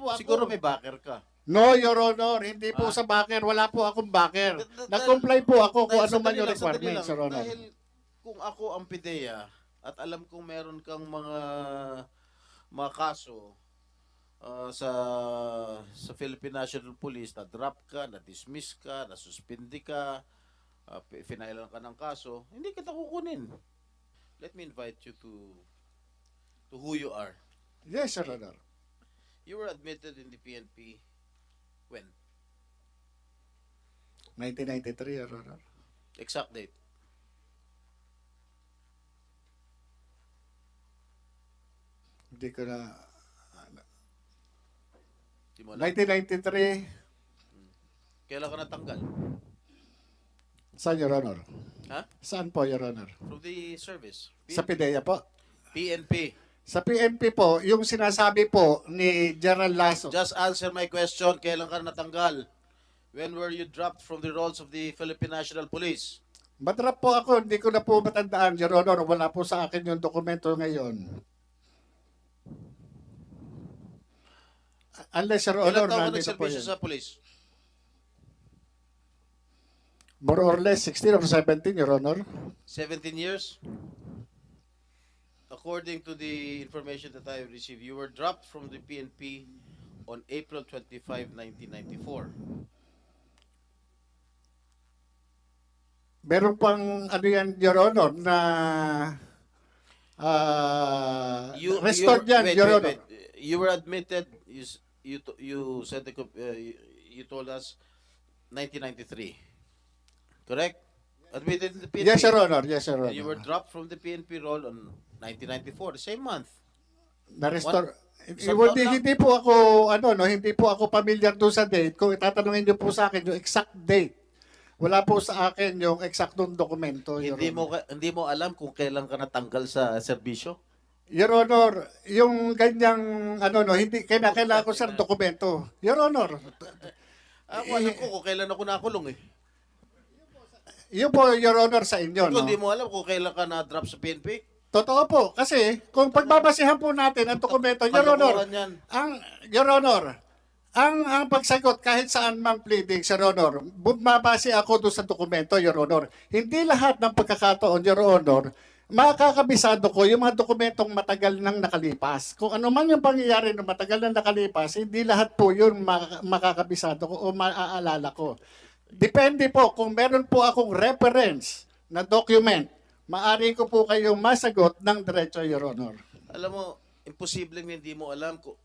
po ako. Siguro may backer ka. No, Your Honor, hindi po sa backer. Wala po akong backer. Nag-comply po ako kung ano man yung requirements, Your Honor. Dahil kung ako ang PIDEA at alam kong meron kang mga kaso sa Philippine National Police, na-drop ka, na-dismiss ka, na-suspindi ka, finailan ka ng kaso, hindi kita kukunin. Let me invite you to who you are. Yes, Your Honor. You were admitted in the PNP when? 1993, Your Honor. Exact date. Hindi ko na... Di mo alam. 1993, Kailan ka natanggal? saan, Your Honor? Ha? Saan po, Your Honor? From the service. Sa PIDEA po. PNP. Sa PNP po, yung sinasabi po ni General Lasso. Just answer my question. Kailan ka natanggal? When were you dropped from the rolls of the Philippine National Police? Madrap po ako, hindi ko na po matandaan, Your Honor. Wala po sa akin yung dokumento ngayon. Unless, Your Ilan Honor, taon ka nandito po nagservisyo yun. sa police? More or less 16 or 17, Your Honor. 17 years? According to the information that I have received, you were dropped from the PNP on April 25, 1994. Meron pang ano yan, Your Honor, na restored yan, wait, Your wait, Honor. wait. You were admitted, you said you told us 1993. Correct? Admitted in the PNP. Yes, Your Honor. Yes, Your And you were Honor. dropped from the PNP role on 1994, the same month. Na-restore. Isang Hindi, taon lang. hindi po ako, hindi po ako familiar doon sa date. Kung itatanungin niyo po sa akin yung exact date, wala po sa akin yung eksaktong dokumento, Your Honor. Hindi mo alam kung kailan ka natanggal sa serbisyo? Your Honor, yung ganyang, hindi, kailangan ko sa dokumento. Your Honor, Ako alam ko kung kailan ako nakulong eh. yun po, Your Honor, sa inyo, Kung no? hindi mo alam kung kailan ka na-drop sa PNP? Totoo po, kasi kung pagbabasihan po natin ang dokumento, Your Honor, Kalokohan yan. Your Honor, ang pagsagot kahit saan mang pleading, Your Honor, bumabase ako doon sa dokumento, Your Honor. Hindi lahat ng pagkakataon, Your Honor, makakabisado ko yung mga dokumentong matagal nang nakalipas. Kung ano man yung pangyayari ng matagal nang nakalipas, hindi lahat po yun makakabisado ko o maaalala ko. Depende po, kung meron po akong reference na document, maaari ko po kayong masagot ng diretso, Your Honor. Alam mo, imposibleng hindi mo alam kung...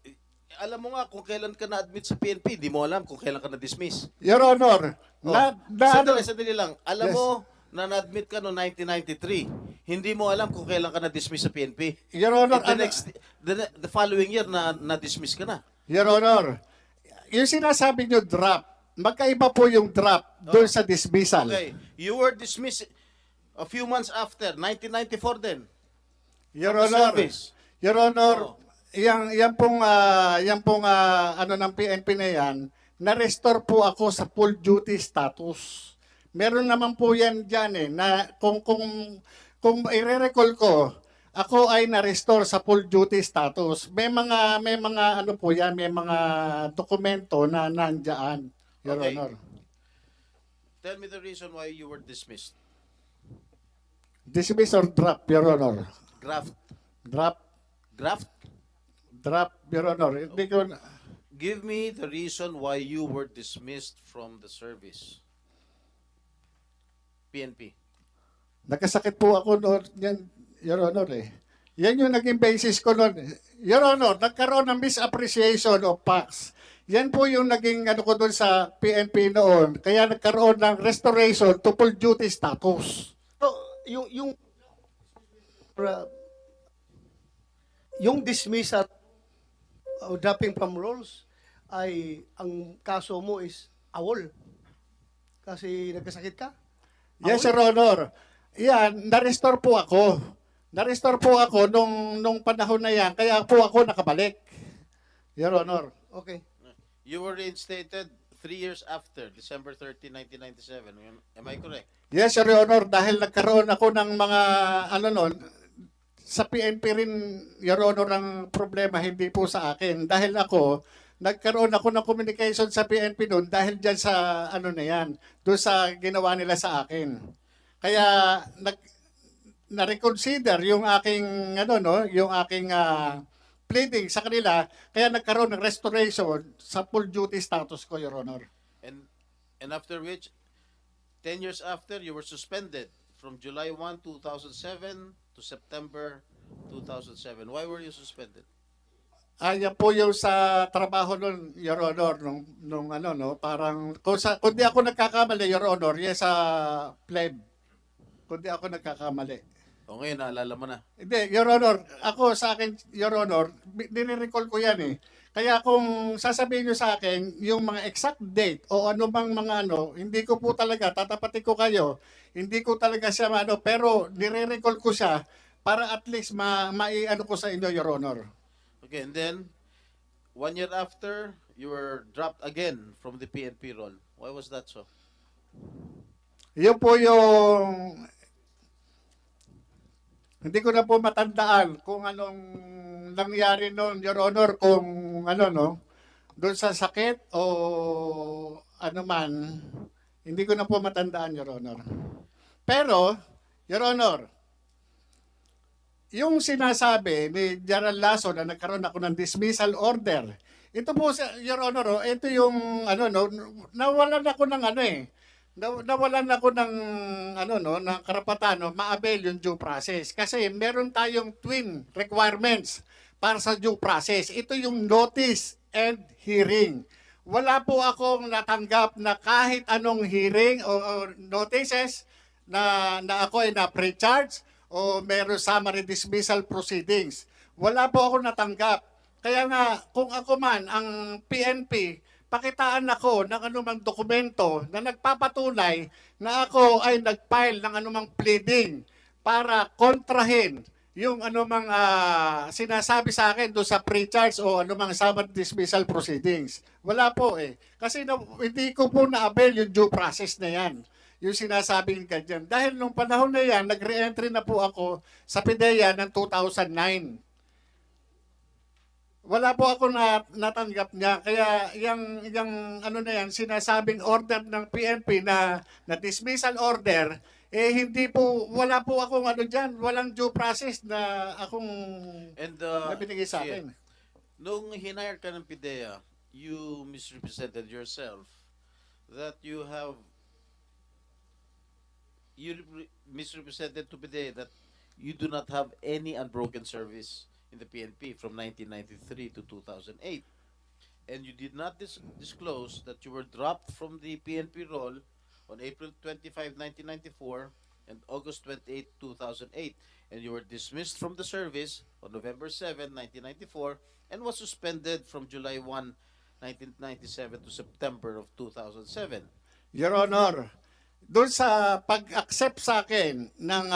Alam mo nga kung kailan ka na-admit sa PNP, hindi mo alam kung kailan ka na-dismiss. Your Honor, Sandali lang. Alam Yes. mo na na-admit ka noong 1993. Hindi mo alam kung kailan ka na-dismiss sa PNP. Your Honor, The following year na-dismiss ka na. Your Honor, yung sinasabi nyo drop, magkaiba po yung drop doon sa dismissal. Okay. You were dismissed a few months after, 1994 din. Your From the Honor, service. Your Honor, yan pong ng PNP na yan, na-restore po ako sa full duty status. Meron naman po yan dyan na kung i-recall ko, ako ay na-restore sa full duty status. May mga po yan, may mga dokumento na nandiyan, Your Okay. Honor. Tell me the reason why you were dismissed. Dismiss or drop, Your Honor. Graft. Drop, Your Honor. Hindi ko Give me the reason why you were dismissed from the service. PNP. Nagkasakit po ako noon yan, Your Honor Yan yung naging basis ko noon. Your Honor, nagkaroon ng misappreciation of facts. Yan po yung naging ko doon sa PNP noon. Kaya nagkaroon ng restoration to full duty status. So, yung dismissal o dropping from roles ay ang kaso mo is awol. Kasi nagkasakit ka? Yes, Your Honor. Yan, na-restore po ako. Na-restore po ako nung panahon na yan. Kaya po ako nakabalik. Your Honor. Okay. You were reinstated 3 years after, December 30, 1997. Am I correct? Yes, Your Honor, dahil nagkaroon ako ng mga, sa PNP rin, Your Honor, ang problema, hindi po sa akin. Dahil ako, nagkaroon ako ng communication sa PNP noon dahil dyan sa ano na yan, doon sa ginawa nila sa akin. Kaya na-reconsider yung aking ano no, yung aking pleading sa kanila, kaya nagkaroon ng restoration sa full duty status ko, Your Honor. And after which, 10 years after, you were suspended from July 1, 2007 to September 2007. Why were you suspended? Yan po yung sa trabaho nun, Your Honor, nung ano, no, parang, kung di ako nagkakamali, Your Honor, yes, sa pleb. Kung di ako nagkakamali. O ngayon, naalala mo na. Hindi, Your Honor, ako sa akin, Your Honor, nire-recall ko yan eh. Kaya kung sasabihin nyo sa akin, yung mga exact date o ano bang mga ano, hindi ko po talaga, tatapatin ko kayo, hindi ko talaga siya ano, pero nire-recall ko siya para at least mai-ano ko sa inyo, Your Honor. Okay, and then, 1 year after, you were dropped again from the PNP role. Why was that so? Yun po yung hindi ko na po matandaan kung anong nangyari noon, Your Honor, kung ano no, doon sa sakit o ano man, hindi ko na po matandaan, Your Honor. Pero, Your Honor, yung sinasabi ni General Lasso na nagkaroon ako ng dismissal order, ito po, Your Honor, ito yung ano no, nawalan ako ng ano eh, nawalan ako ng ano no, ng karapatan no, ma-avail yung due process kasi meron tayong twin requirements para sa due process. Ito yung notice and hearing. Wala po akong natanggap na kahit anong hearing o notices na ako ay na-pre-charge o meron summary dismissal proceedings. Wala po ako natanggap. Kaya nga, kung ako man ang PNP, pakitaan ako ng anumang dokumento na nagpapatunay na ako ay nag-file ng anumang pleading para kontrahin yung anumang sinasabi sa akin doon sa pre-charge o anumang summary dismissal proceedings. Wala po eh. Kasi hindi ko po na-avail yung due process na yan. Yung sinasabing ganyan. Dahil nung panahon na yan, nag-re-entry na po ako sa PIDEA ng 2009. Wala po ako natanggap niya. Kaya yung ano na yan, sinasabing order ng PNP na dismissal order, eh hindi po, wala po akong ano dyan, walang due process na akong And, na binigay sa sige. akin. Nung hinire ka ng PIDEA, you misrepresented yourself that you misrepresented to PIDEA that you do not have any unbroken service in the PNP from 1993 to 2008. And you did not disclose that you were dropped from the PNP role on April 25, 1994 and August 28, 2008. And you were dismissed from the service on November 7, 1994 and was suspended from July 1, 1997 to September of 2007. Your Honor, doon sa pag-accept sa akin ng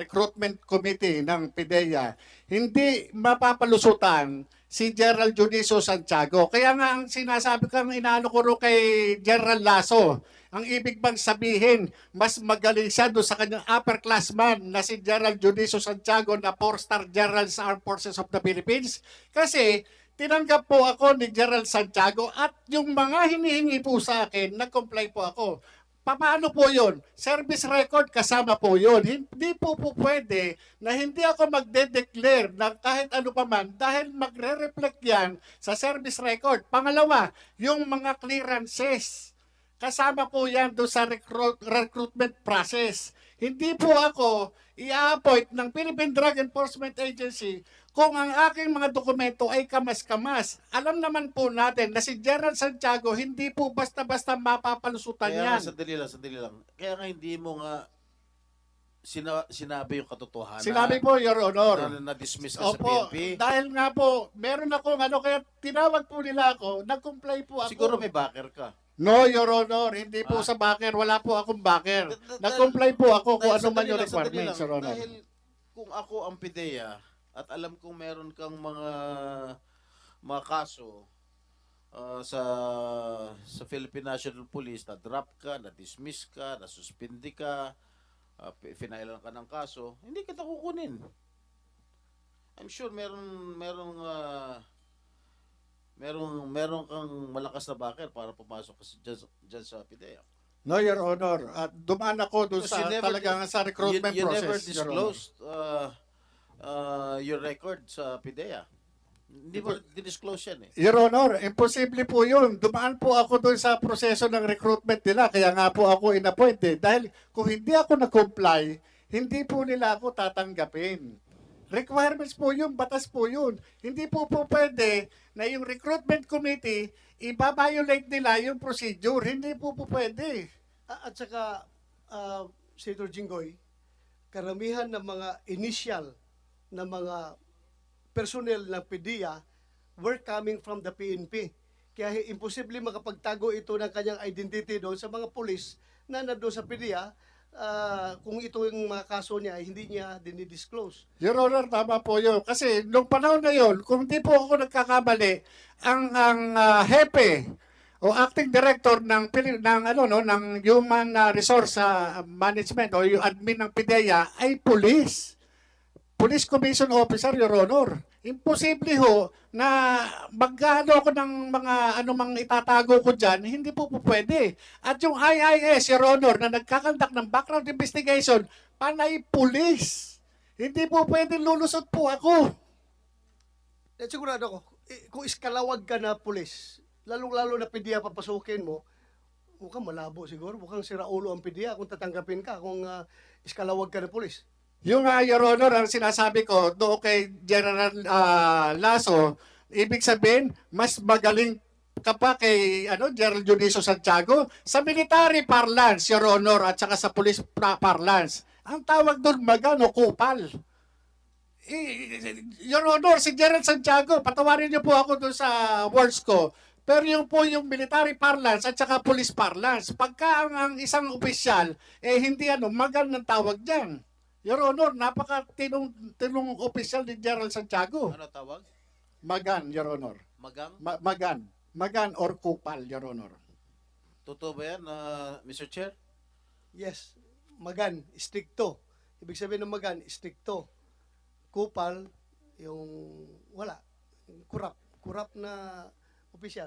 recruitment committee ng PIDEA, hindi mapapalusutan si General Junicio Santiago. Kaya nga ang sinasabi ko, inaano ko rin kay General Lasso, ang ibig bang sabihin, mas magaling siya doon sa kanyang upperclassman na si General Junicio Santiago na 4-star General sa Armed Forces of the Philippines? Kasi tinanggap po ako ni General Santiago at yung mga hinihingi po sa akin, nag-comply po ako. Paano po yun? Service record kasama po yun. Hindi po pwede na hindi ako magde-declare na kahit ano pa man dahil magre-reflect yan sa service record. Pangalawa, yung mga clearances. Kasama po yan doon sa recruitment process. Hindi po ako i-appoint ng Philippine Drug Enforcement Agency kung ang aking mga dokumento ay kamas-kamas. Alam naman po natin na si General Santiago hindi po basta-basta mapapalusutan Kaya yan. nga, sandali lang. Kaya nga hindi mo nga sinabi yung katotohanan. Sinabi po, Your Honor. Na-dismiss ka sa Opo, PNP. dahil nga po, meron akong ano, kaya tinawag po nila ako, nag-comply po ako. Siguro may backer ka. No, Your Honor, hindi po sa backer, wala po akong backer. Nag-comply po ako kung ano man yung requirements, Your Honor. Dahil kung ako ang PIDEA at alam kong meron kang mga kaso sa Philippine National Police, na-drop ka, na-dismiss ka, na-suspindi ka, finailan ka ng kaso, hindi kita kukunin. I'm sure merong Meron kang malakas na backer para pumasok ka dyan sa PIDEA. No, Your Honor. At dumaan ako doon Because sa talagang sa recruitment you process, never Your Honor. disclosed your record sa PIDEA. Hindi mo disclose yan eh. Your Honor, imposible po yun. Dumaan po ako doon sa proseso ng recruitment nila. Kaya nga po ako inappointed. Dahil kung hindi ako nag-comply, hindi po nila ako tatanggapin. Requirements po yun, batas po yun. Hindi po pwede na yung recruitment committee, iba-violate nila yung procedure. Hindi po pwede. At saka, Senator Jinggoy, karamihan ng mga initial na mga personnel ng PDEA were coming from the PNP. Kaya imposible makapagtago ito ng kanyang identity doon sa mga pulis na nandoon sa PDEA kung ito yung mga kaso niya, hindi niya dinidisclose. Your Honor, tama po yun. Kasi nung panahon na yun, kung di po ako nagkakamali, ang hepe o acting director ng Human Resource Management o yung admin ng PIDEA ay police. Police Commission Officer, Your Honor. Imposible ho na magkano ako ng mga anumang itatago ko dyan, hindi po pwede. At yung IIS, Your Honor, na nagkakandak ng background investigation, panay police. Hindi po pwede lulusot po ako. At sigurado ako, kung iskalawag ka na pulis, lalong-lalo na PDEA papasukin mo, mukhang malabo siguro, mukhang siraulo ang PDEA kung tatanggapin ka kung iskalawag ka na pulis. Yung Your Honor, ang sinasabi ko doon kay General Lasso, ibig sabihin, mas magaling ka pa kay General Juniso Santiago sa military parlance, Your Honor, at saka sa police parlance. Ang tawag doon, magano, kupal. Your Honor, si General Santiago, patawarin niyo po ako doon sa words ko. Pero yung po yung military parlance at saka police parlance, pagka ang isang opisyal, hindi magan ng tawag dyan. Your Honor, napaka-tinong opisyal ni General Santiago. Ano tawag? Magan, Your Honor. Magang? Magan. Magan or kupal, Your Honor. Totoo ba yan, Mr. Chair? Yes, magan, stricto. Ibig sabihin ng magan, stricto. Kupal, yung wala. Kurap na opisyal.